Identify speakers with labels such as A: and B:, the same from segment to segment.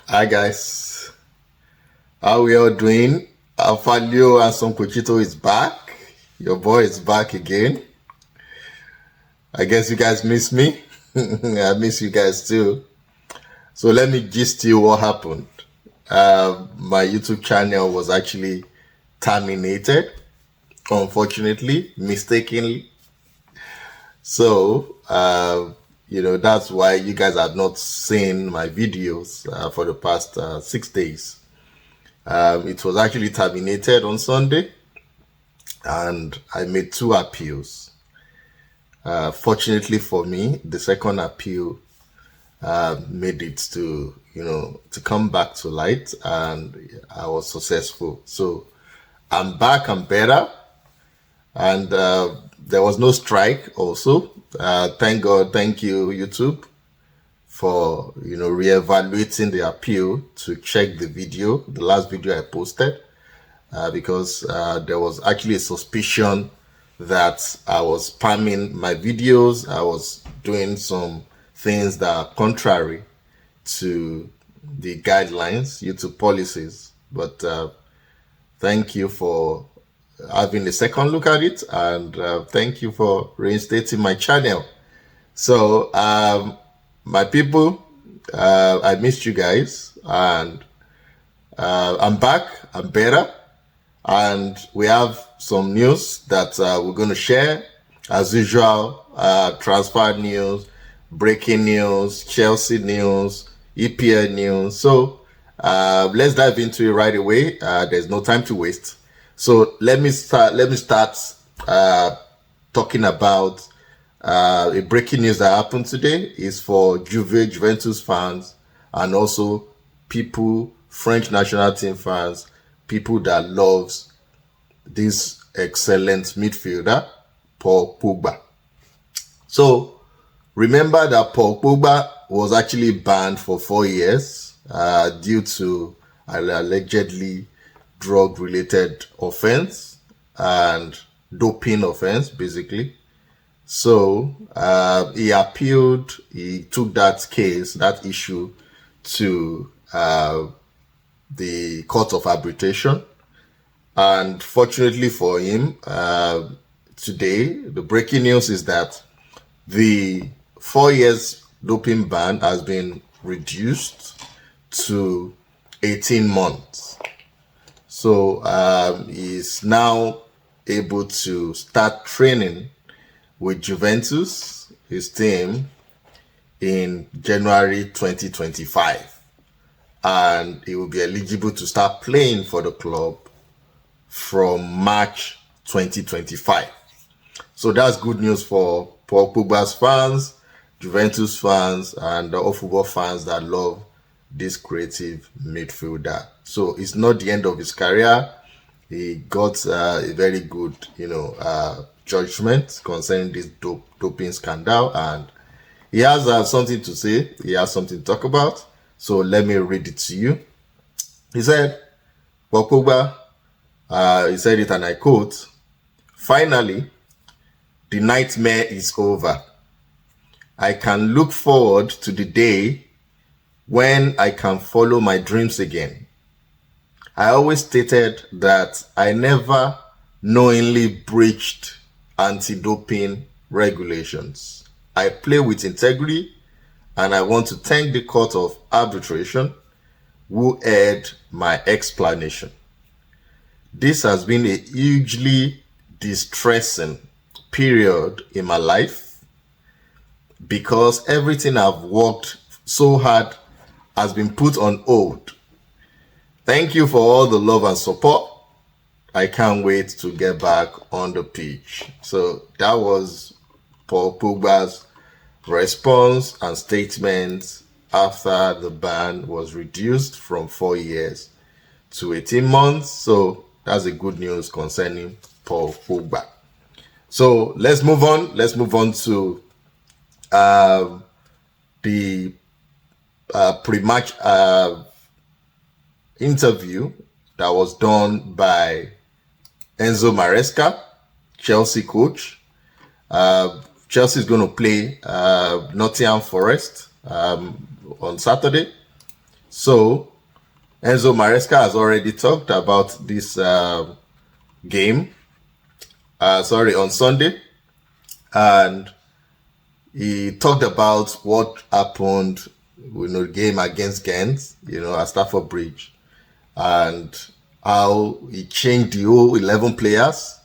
A: Hi guys, how we all doing? Alfalio and Son Cochito is back. Your boy is back again. I guess you guys miss me. I miss you guys too. So let me gist you what happened. My YouTube channel was actually terminated, unfortunately, mistakenly. So, that's why you guys have not seen my videos for the past 6 days. It was actually terminated on Sunday, and I made 2 appeals. Fortunately for me, the second appeal made it to come back to light, and I was successful. So I'm back, I'm better, and there was no strike also. Thank God, thank you, YouTube, for reevaluating the appeal to check the last video I posted, because there was actually a suspicion that I was spamming my videos. I was doing some things that are contrary to the guidelines, YouTube policies. But thank you for having a second look at it, and thank you for reinstating my channel. So my people, I missed you guys, and I'm back, I'm better, and we have some news that we're going to share. As usual, transfer news, breaking news, Chelsea news, EPL news. So let's dive into it right away. There's no time to waste. So let me start talking about a breaking news that happened today. Is for Juventus fans, and also people, French national team fans, people that loves this excellent midfielder, Paul Pogba. So remember that Paul Pogba was actually banned for 4 years due to an allegedly drug-related offense and doping offense, basically. So he appealed. He took that case, that issue, to the Court of Arbitration. And fortunately for him, today, the breaking news is that the 4 years doping ban has been reduced to 18 months. So he's now able to start training with Juventus, his team, in January 2025. And he will be eligible to start playing for the club from March 2025. So that's good news for Paul Pogba's fans, Juventus fans, and all football fans that love this creative midfielder. So it's not the end of his career. He got a very good, judgment concerning this doping scandal, and he has something to say. He has something to talk about. So let me read it to you. He said, Paul Pogba, he said it, and I quote, "Finally, the nightmare is over. I can look forward to the day when I can follow my dreams again. I always stated that I never knowingly breached anti-doping regulations. I play with integrity, and I want to thank the Court of Arbitration who heard my explanation. This has been a hugely distressing period in my life because everything I've worked so hard has been put on hold. Thank you for all the love and support. I can't wait to get back on the pitch." So that was Paul Pogba's response and statement after the ban was reduced from 4 years to 18 months. So that's a good news concerning Paul Pogba. So let's move on. Let's move on to the pre-match interview that was done by Enzo Maresca, Chelsea coach. Chelsea is going to play Nottingham Forest on Saturday. So Enzo Maresca has already talked about this game, on Sunday, and he talked about what happened, game against Ghent, at Stafford Bridge, and how he changed the whole 11 players,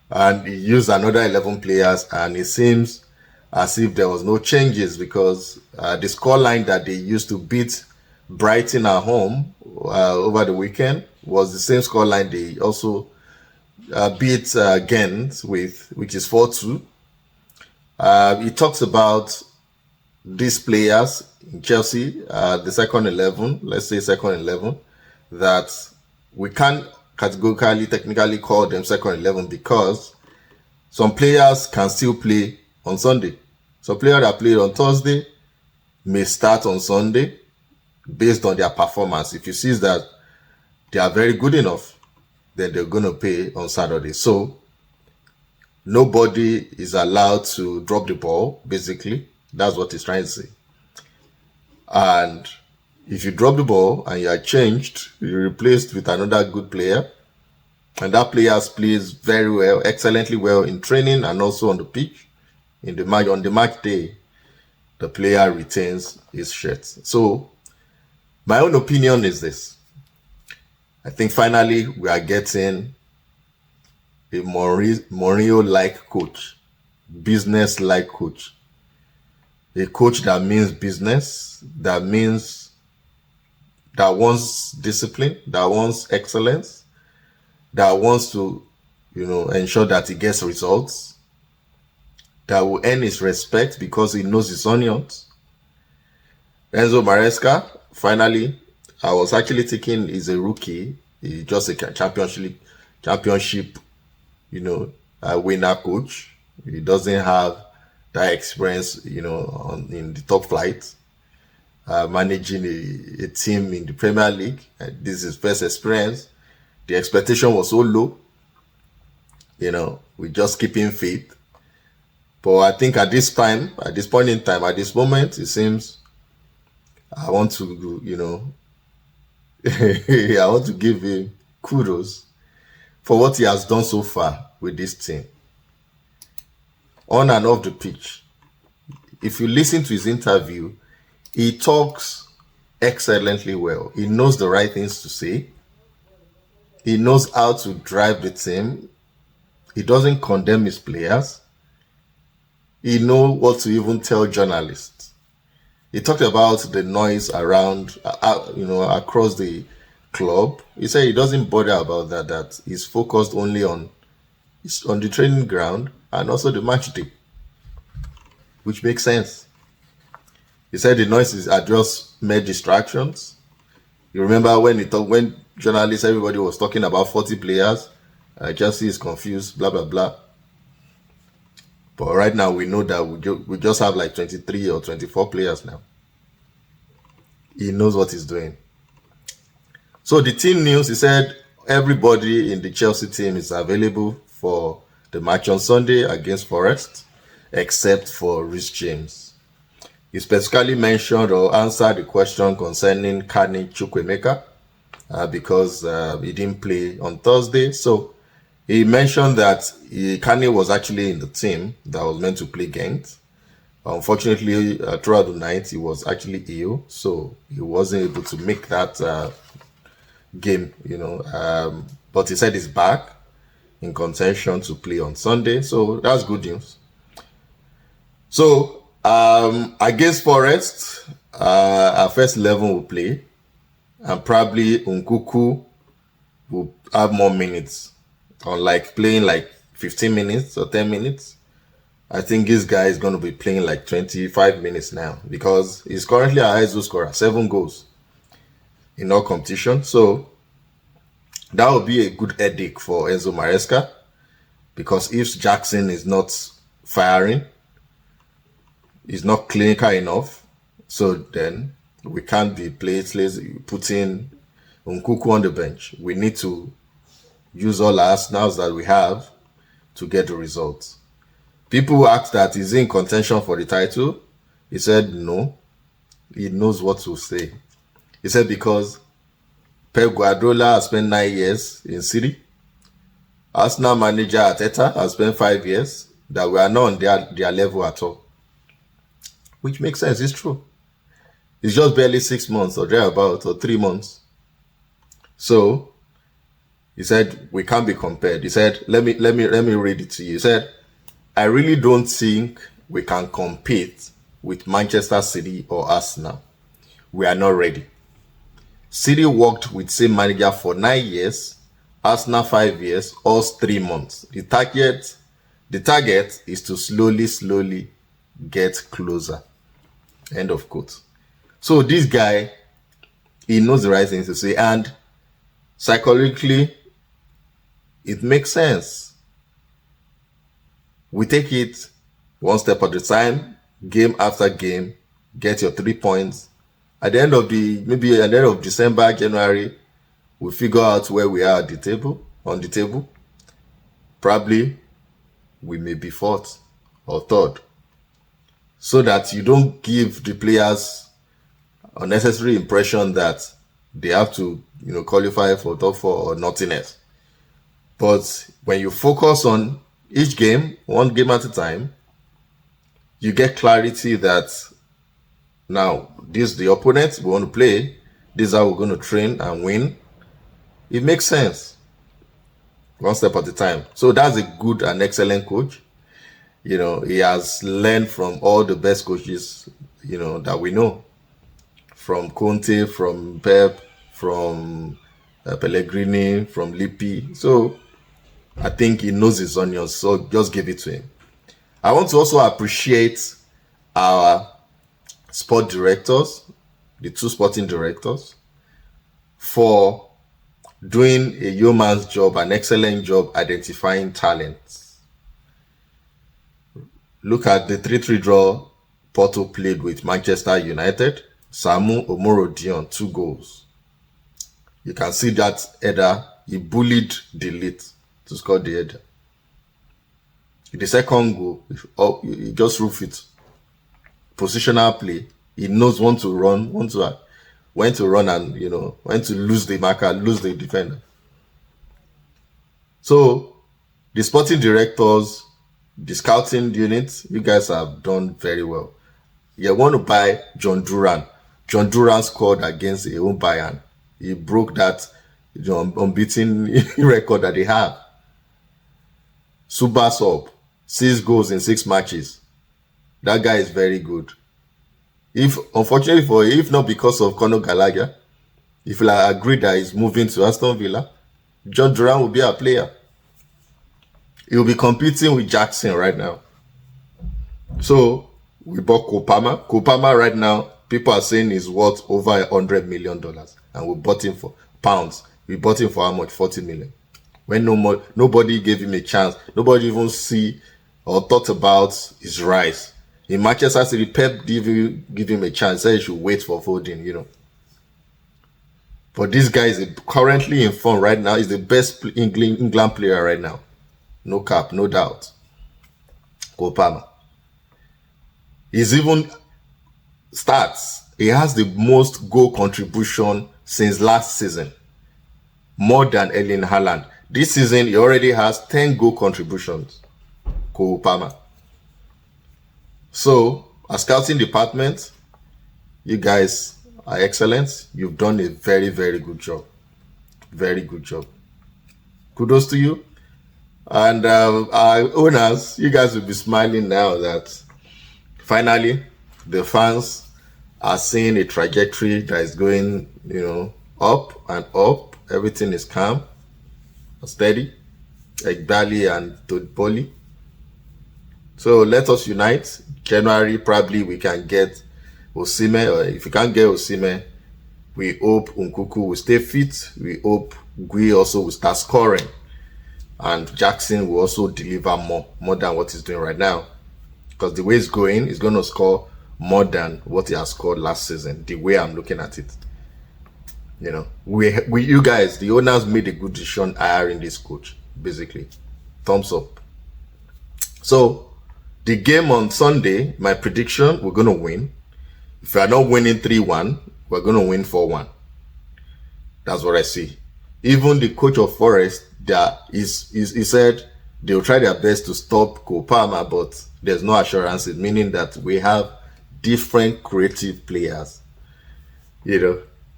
A: and he used another 11 players, and it seems as if there was no changes because the scoreline that they used to beat Brighton at home over the weekend was the same scoreline they also beat Ghent with, which is 4-2. He talks about these players in Chelsea, the second 11, let's say second 11, that we can't categorically, technically call them second 11 because some players can still play on Sunday. Some players that played on Thursday may start on Sunday based on their performance. If you see that they are very good enough, then they're going to play on Saturday. So nobody is allowed to drop the ball, basically. That's what he's trying to say. And if you drop the ball and you are changed, you're replaced with another good player, and that player plays very well, excellently well in training and also on the pitch, on the match day, the player retains his shirt. So my own opinion is this. I think finally we are getting a Mourinho-like coach, business-like coach. A coach that means business, that wants discipline, that wants excellence, that wants to, ensure that he gets results, that will earn his respect because he knows his onions. Enzo Maresca, finally, I was actually thinking he's a rookie. He's just a championship, winner coach. He doesn't have that experience, in the top flight, managing a team in the Premier League. This is his first experience. The expectation was so low. We just keep in faith. But I think at this point in time, at this moment, it seems I want to, I want to give him kudos for what he has done so far with this team. On and off the pitch. If you listen to his interview, he talks excellently well. He knows the right things to say. He knows how to drive the team. He doesn't condemn his players. He knows what to even tell journalists. He talked about the noise around, across the club. He said he doesn't bother about that he's focused only on the training ground and also the match day, which makes sense. He said the noises are just mere distractions. You remember when journalists, everybody was talking about 40 players, Chelsea is confused, blah, blah, blah. But right now we know that we just have like 23 or 24 players now. He knows what he's doing. So the team news, he said everybody in the Chelsea team is available for the match on Sunday against Forest, except for Reece James. He specifically mentioned or answered the question concerning Kani Chukwuemeka because he didn't play on Thursday. So he mentioned that Kani was actually in the team that was meant to play Ghent. Unfortunately, throughout the night, he was actually ill, so he wasn't able to make that game, but he said he's back in contention to play on Sunday, so that's good news. So, against Forest, our first 11 will play, and probably Nkuku will have more minutes, unlike playing like 15 minutes or 10 minutes. I think this guy is going to be playing like 25 minutes now because he's currently our highest goal scorer, 7 goals in all competition. So that will be a good headache for Enzo Maresca because if Jackson is not firing, is not clinical enough, so then we can't be putting Nkuku on the bench. We need to use all our arsenals that we have to get the results. People asked that is he in contention for the title. He said no. He knows what to say. He said because Pep Guardiola has spent 9 years in City. Arsenal manager Arteta has spent 5 years. That we are not on their level at all. Which makes sense. It's true. It's just barely 6 months or thereabout or 3 months. So he said we can't be compared. He said, let me read it to you. He said, I really don't think we can compete with Manchester City or Arsenal. We are not ready. City worked with same manager for 9 years, Arsenal 5 years, us 3 months. The target is to slowly get closer. End of quote. So this guy, he knows the right things to say, and psychologically, it makes sense. We take it one step at a time, game after game, get your 3 points. At the end of maybe at the end of December, January, we figure out where we are at the table, on the table. Probably we may be fourth or third. So that you don't give the players unnecessary impression that they have to, qualify for top 4 or nothing else. But when you focus on each game, one game at a time, you get clarity that now this is the opponent we want to play, this is how we're going to train and win. It makes sense. One step at a time. So that's a good and excellent coach. He has learned from all the best coaches, that we know. From Conte, from Pep, from Pellegrini, from Lippi. So I think he knows his onions. So just give it to him. I want to also appreciate our sport directors, the 2 sporting directors, for doing a yeoman's job, an excellent job identifying talents. Look at the 3-3 draw Porto played with Manchester United. Samu Omorodion, 2 goals. You can see that header, he bullied Delete to score the header. The second goal, he just roof it. Positional play. He knows when to run and, when to lose the marker, lose the defender. So, the sporting directors, the scouting unit, you guys have done very well. You want to buy John Duran. John Duran scored against his own Bayern. He broke that unbeaten record that they have. Subasop, 6 goals in 6 matches. That guy is very good. If not because of Conor Gallagher, if you agree that he's moving to Aston Villa, John Duran will be our player. He will be competing with Jackson right now. So we bought Kopama. Kopama right now, people are saying is worth over $100 million, and we bought him for pounds. We bought him for how much? 40 million. When nobody gave him a chance, nobody even see or thought about his rise. In Manchester City, Pep give him a chance. Said he should wait for Foden, But this guy is currently in form right now. He's the best England player right now. No cap, no doubt. Kopama. He's even stats. He has the most goal contribution since last season. More than Erling Haaland. This season, he already has 10 goal contributions. Kopama. So, as scouting department, you guys are excellent. You've done a very, very good job. Very good job. Kudos to you. And our owners, you guys will be smiling now that finally the fans are seeing a trajectory that is going, up and up. Everything is calm, steady, like Bali and Todboli. So let us unite. January, probably we can get Osimhen, or if we can't get Osimhen, we hope Nkuku will stay fit. We hope Gui also will start scoring. And Jackson will also deliver more than what he's doing right now. Because the way it's going, he's going to score more than what he has scored last season, the way I'm looking at it. You guys, the owners made a good decision hiring this coach, basically. Thumbs up. So, the game on Sunday, my prediction, we're going to win. If we are not winning 3-1, we're going to win 4-1. That's what I see. Even the coach of Forest, he said they'll try their best to stop Cole Palmer, but there's no assurances, meaning that we have different creative players.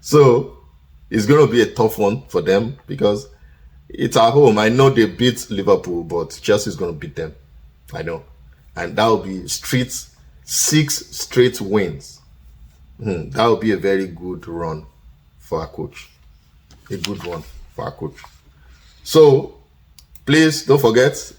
A: So it's going to be a tough one for them because it's at home. I know they beat Liverpool, but Chelsea's going to beat them. I know. And that will be 6 straight wins. That will be a very good run for our coach. A good one for our coach. So please don't forget,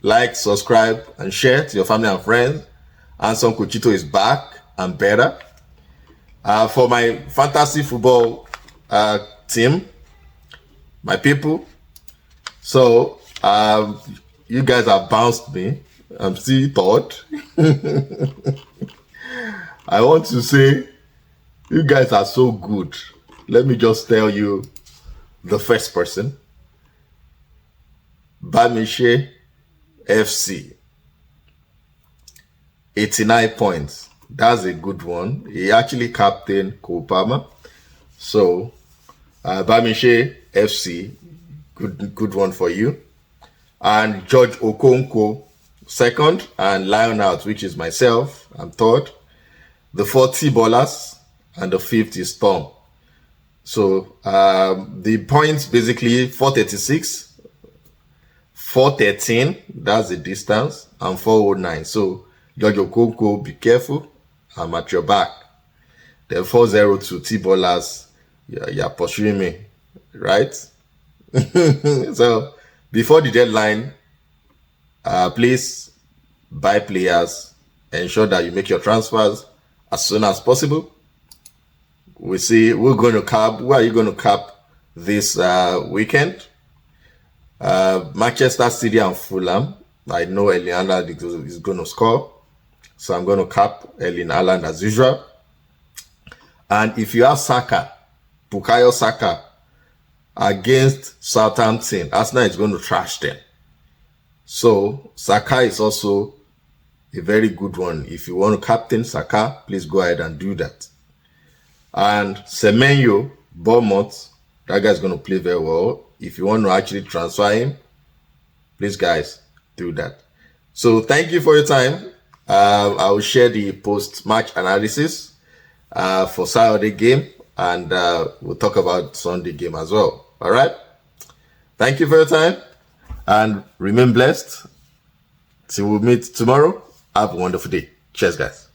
A: like, subscribe, and share to your family and friends. Anson Cochito is back and better. For my fantasy football team, my people. So you guys have bounced me. I'm still third. I want to say you guys are so good. Let me just tell you the first person. Bamishe FC. 89 points. That's a good one. He actually captained Cole Palmer. So Bamishe FC, good one for you. And George Okonkwo, second, and Lionel, which is myself, I'm third. The 40 ballers, and the fifth is Tom. So the points basically 436, 413, that's the distance, and 409. So George Okonkwo, be careful, I'm at your back. Then 402 T-ballers, you're pursuing me, right? So before the deadline, please buy players, ensure that you make your transfers as soon as possible. We see who are you going to cap this weekend? Manchester City and Fulham. I know Erling Haaland is going to score, so I'm going to cap Erling Haaland as usual. And if you have Bukayo Saka against Southampton, Arsenal is going to trash them. So Saka is also a very good one. If you want to captain Saka, please go ahead and do that. And Semenyo, Bournemouth, that guy's going to play very well. If you want to actually transfer him, please guys, do that. So thank you for your time. I will share the post-match analysis for Saturday game, and we'll talk about Sunday game as well. All right? Thank you for your time, and remain blessed. Till we meet tomorrow. Have a wonderful day. Cheers, guys.